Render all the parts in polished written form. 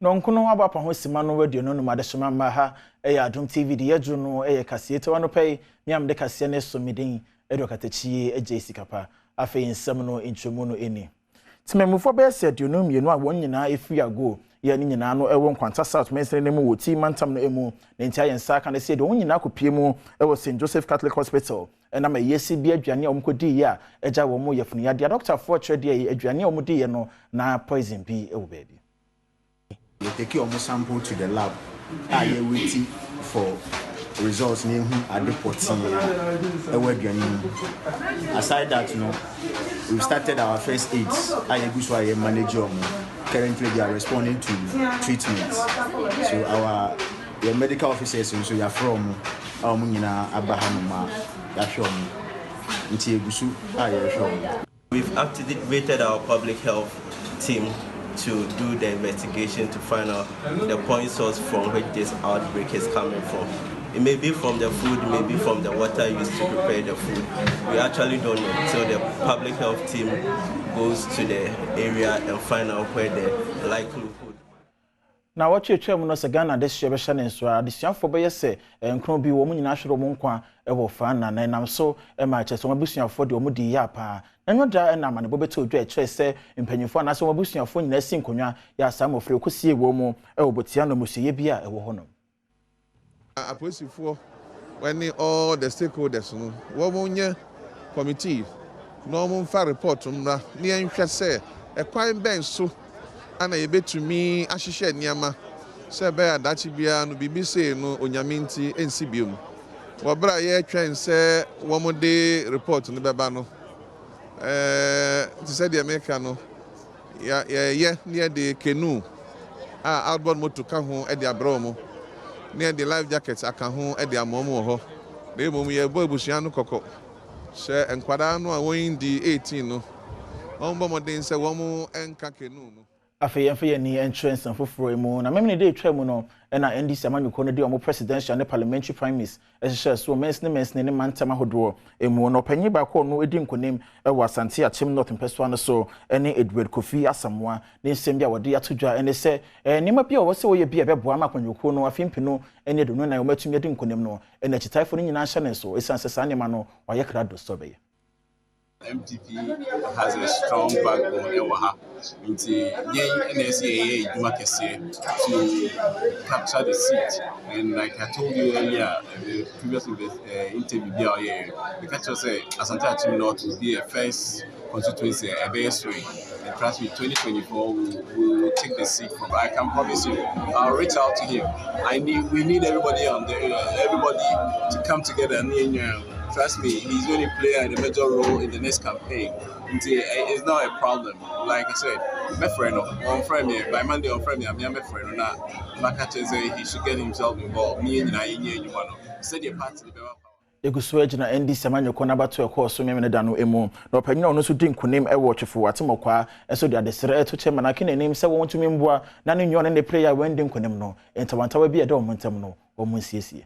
No nkono aba pa ho sima no radio no ma de soma ma ha Adom TV de yadru no Kasiebo Tau At pay miam de kase ne so midin edokatachie eje sikapa afa nsem no ntwemu no eni timemufo be se de no mienu a won nyina efi ago ye ni nyina no ewo nkwanta south mesre ne mu woti mantam no emu ne ntia yensa ka ne se de won nyina kopie mu ewo St Joseph Catholic Hospital na ma yesi bi aduane a omkodi ya eja wo mu yefunu ya de doctor for trade ye aduane a omudi ye no na poison bi ewo baby. You take your sample to the lab. You waiting for results. Aside that, we've started our first aids. I manage currently they are responding to treatments. So our medical officers so you are from We've activated our public health team to do the investigation to find out the point source from which this outbreak is coming from. It may be from the food, it may be from the water used to prepare the food. We actually don't know. So the public health team goes to the area and find out where the likelihood. Now what you tell no se Ghana this year be shane so adisian for be say nkron bi wo mu nyina hwere mo nkwa e wo fa na nam so e ma che so mabusuafo de omu di ya pa enyo da na ma ne bobeto odwa e kire se mpanyimfo na so mabusuafo nyina si nkonwa ya samofre kosie wo mu e wo botia no musiye bia e wo ho no aposifo when all the stakeholders no wo mo nye committee no mo fa report mra ne enhwe se e kwan ben so ana yebetumi ahihye niama se be adachi bia no bibi se no onyaminti ensibiom wo bra ye twen se wo mo de report no beba no ti se de America no ya near the canoe outboard motor ka ho e de abro mo near the life jackets aka ho e de amomo ho de mom ye bo ebusuan no kokko se enkwada no a won di 18 no on bo modin se wo mo enka canoe no afeye ni entrance and foforo emu na memne dey twa mu no na NDC amanyuko no dey omo presidential and parliamentary primaries ehye so mens ne mantama hodo emu no panyi ba ko no edi nkonem ewa Asante Achim North mpeswa no so ene Edward Kofi Asamoah ne nsem bia wode atodwa ene se nima bia wo se wo ye bia beboa makonyuko no afimpino ene do no na omatumi edi nkonem no ene chitaifo no nyina hye ne so esanse sa ne ma no waye krado so be. MTV has a strong backbone in Waha. To capture the seat. And like I told you earlier, the previous interview there, the catcher said Asante Achim North will be a first constituency, a base way. And trust me, 2024 we will take the seat from. I can promise you, I'll reach out to him. We need everybody on there, everybody to come together and trust me, he's going to play a major role in the next campaign. It's not a problem. Like I said, my friend, on Friday, by Monday on Friday, I'm my friend. He should get himself involved. Me and you said your party. Egusueji na NDC amanyuko na bato ekọ so memene da no emu na opanyina ono so di nkonem ewo twefo atemokwa eso de adesere eto chema na kene nim se wo ntumi mboa na ne nyo ne prayer wende nkonem no entawantawa bi ede omontam no wo monsiesie.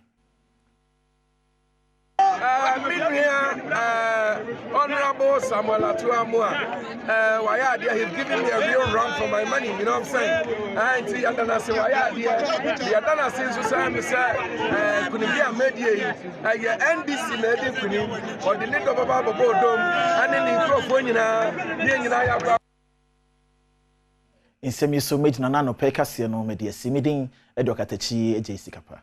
Honorable Samuel Atuamua, he's giving me a real run for my money, you know what I'm saying? And the Adana say, the Adana says, couldn't be a media, NDC made or the leader of Baba Bodom, and then in California, in semi so major nano pekasiano media simiding edokatachi eje sikapa.